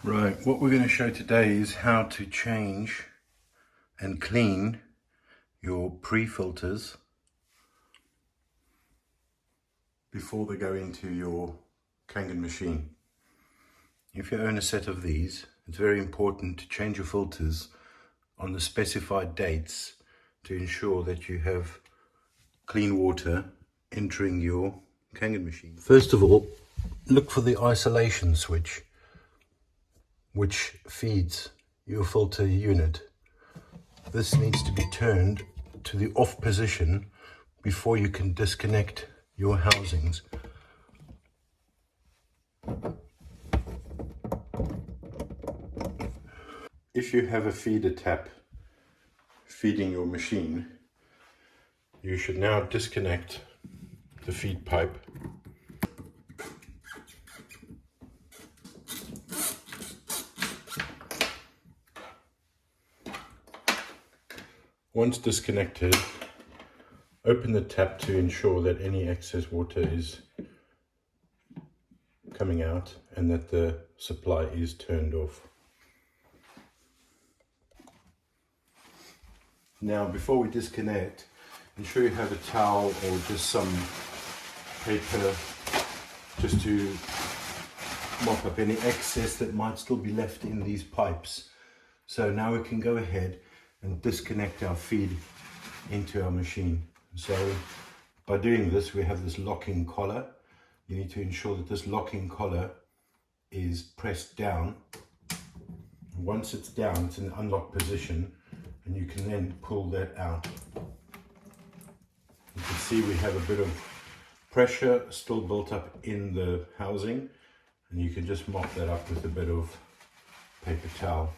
Right, what we're going to show today is how to change and clean your pre-filters before they go into your Kangen machine. If you own a set of these, it's very important to change your filters on the specified dates to ensure that you have clean water entering your Kangen machine. First of all, look for the isolation switch which feeds your filter unit. This needs to be turned to the off position before you can disconnect your housings. If you have a feeder tap feeding your machine, you should now disconnect the feed pipe. Once disconnected, open the tap to ensure that any excess water is coming out and that the supply is turned off. Now, before we disconnect, ensure you have a towel or just some paper just to mop up any excess that might still be left in these pipes. So now we can go ahead and disconnect our feed into our machine. So by doing this, we have this locking collar. You need to ensure that this locking collar is pressed down. Once it's down, it's in an unlocked position, and you can then pull that out. You can see we have a bit of pressure still built up in the housing, and you can just mop that up with a bit of paper towel.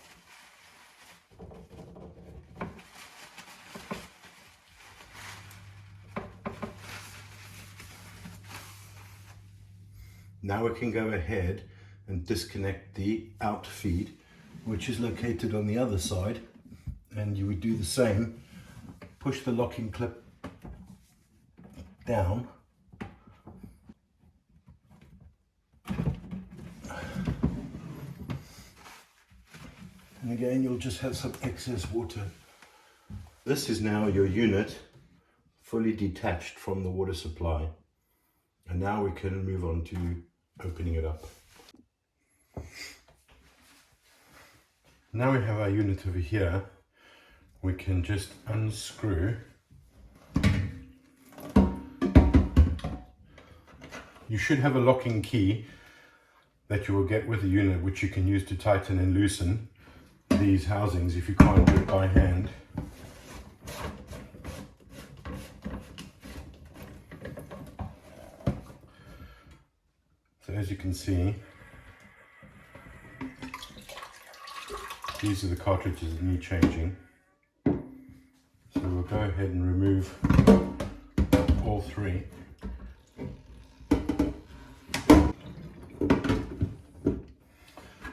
Now we can go ahead and disconnect the out feed, which is located on the other side, and you would do the same. Push the locking clip down, and again you'll just have some excess water. This is now your unit fully detached from the water supply, and now we can move on to opening it up. Now we have our unit over here. We can just unscrew. You should have a locking key that you will get with the unit, which you can use to tighten and loosen these housings if you can't do it by hand. So as you can see, these are the cartridges that need changing. So we'll go ahead and remove all three.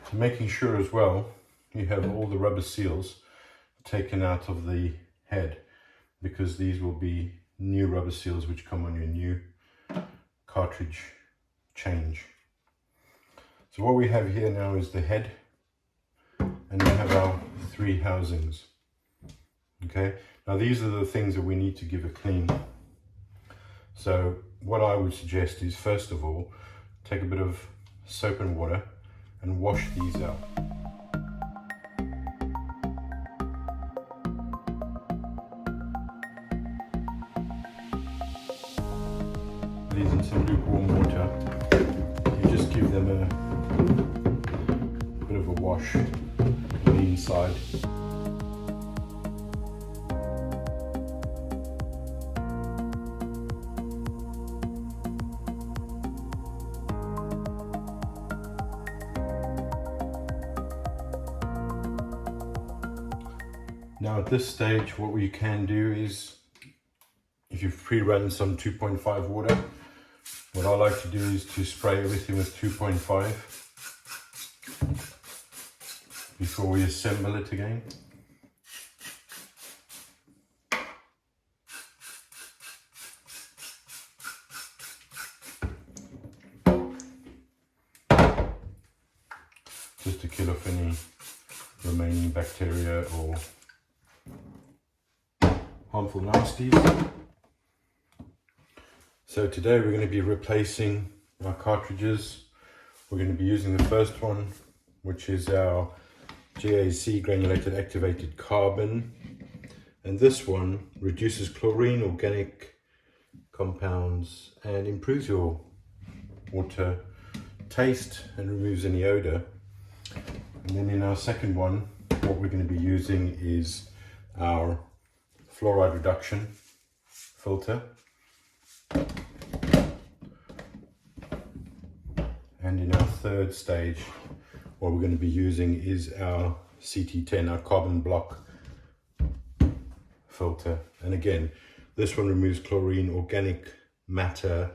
So making sure as well you have all the rubber seals taken out of the head, because these will be new rubber seals which come on your new cartridge change. So what we have here now is the head, and we have our three housings. Okay, now these are the things that we need to give a clean. So what I would suggest is, first of all, take a bit of soap and water and wash these out. These in some lukewarm water. You just give them a bit of a wash on the inside. Now at this stage, what we can do is, if you've pre-run some 2.5 water, what I like to do is to spray everything with 2.5 before we assemble it again. just to kill off any remaining bacteria or harmful nasties. So today we're going to be replacing our cartridges. We're going to be using the first one, which is our GAC, granulated activated carbon, and this one reduces chlorine, organic compounds, and improves your water taste and removes any odor. And then in our second one, what we're going to be using is our fluoride reduction filter. And in our third stage, what we're going to be using is our CT10, our carbon block filter. And again, this one removes chlorine, organic matter,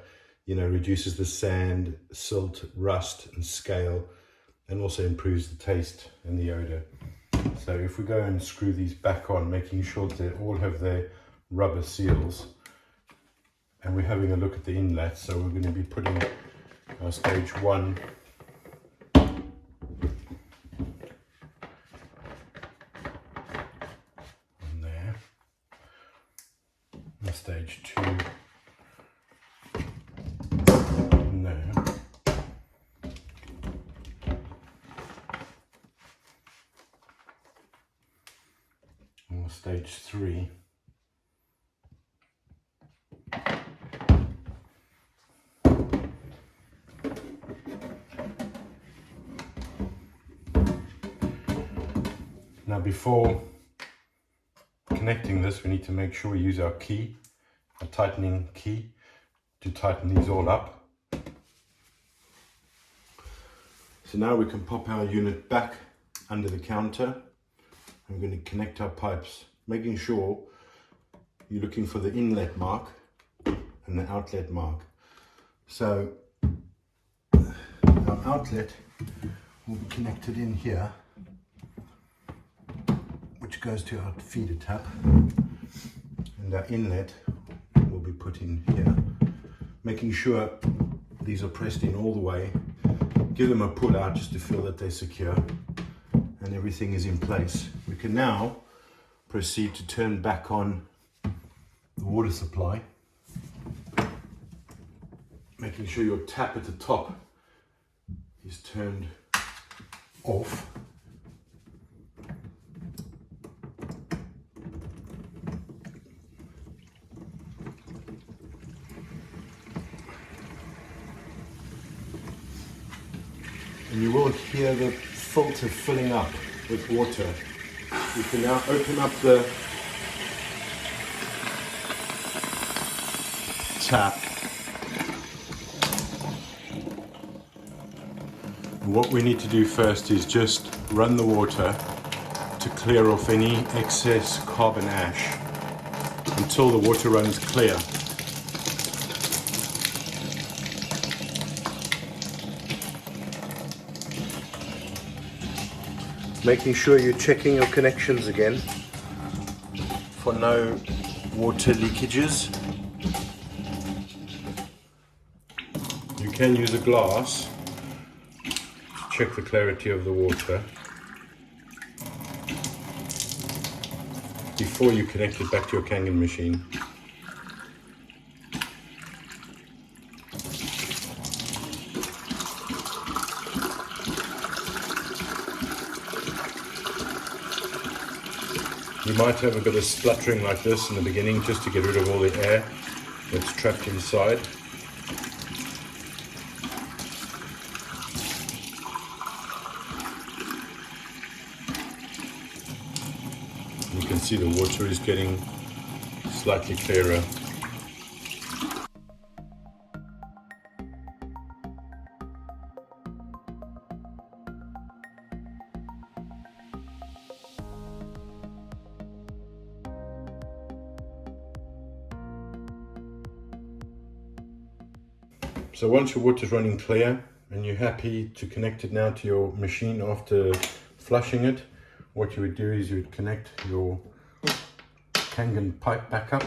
reduces the sand, silt, rust and scale, and also improves the taste and the odor. So if we go and screw these back on, making sure that they all have their rubber seals, and we're having a look at the inlet. So we're going to be putting our stage 1 on there, and stage 2 on there, and stage 3 . Now before connecting this, we need to make sure we use our key, a tightening key, to tighten these all up. So now we can pop our unit back under the counter. I'm going to connect our pipes, making sure you're looking for the inlet mark and the outlet mark. So our outlet will be connected in here, which goes to our feeder tap, and our inlet will be put in here, making sure these are pressed in all the way. Give them a pull out just to feel that they're secure and everything is in place. We can now proceed to turn back on the water supply, making sure your tap at the top is turned off. And you will hear the filter filling up with water. You can now open up the tap. And what we need to do first is just run the water to clear off any excess carbon ash until the water runs clear. Making sure you're checking your connections again for no water leakages. You can use a glass to check the clarity of the water before you connect it back to your Kangen machine. You might have a bit of spluttering like this in the beginning just to get rid of all the air that's trapped inside. You can see the water is getting slightly clearer. So once your water is running clear and you're happy to connect it now to your machine after flushing it, what you would do is you would connect your Kangen pipe back up.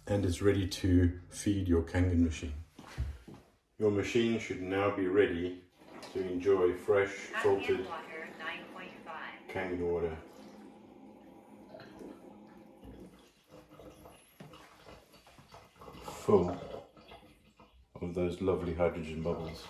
and it's ready to feed your Kangen machine. Your machine should now be ready to enjoy fresh, filtered Kangen water. Full of those lovely hydrogen bubbles.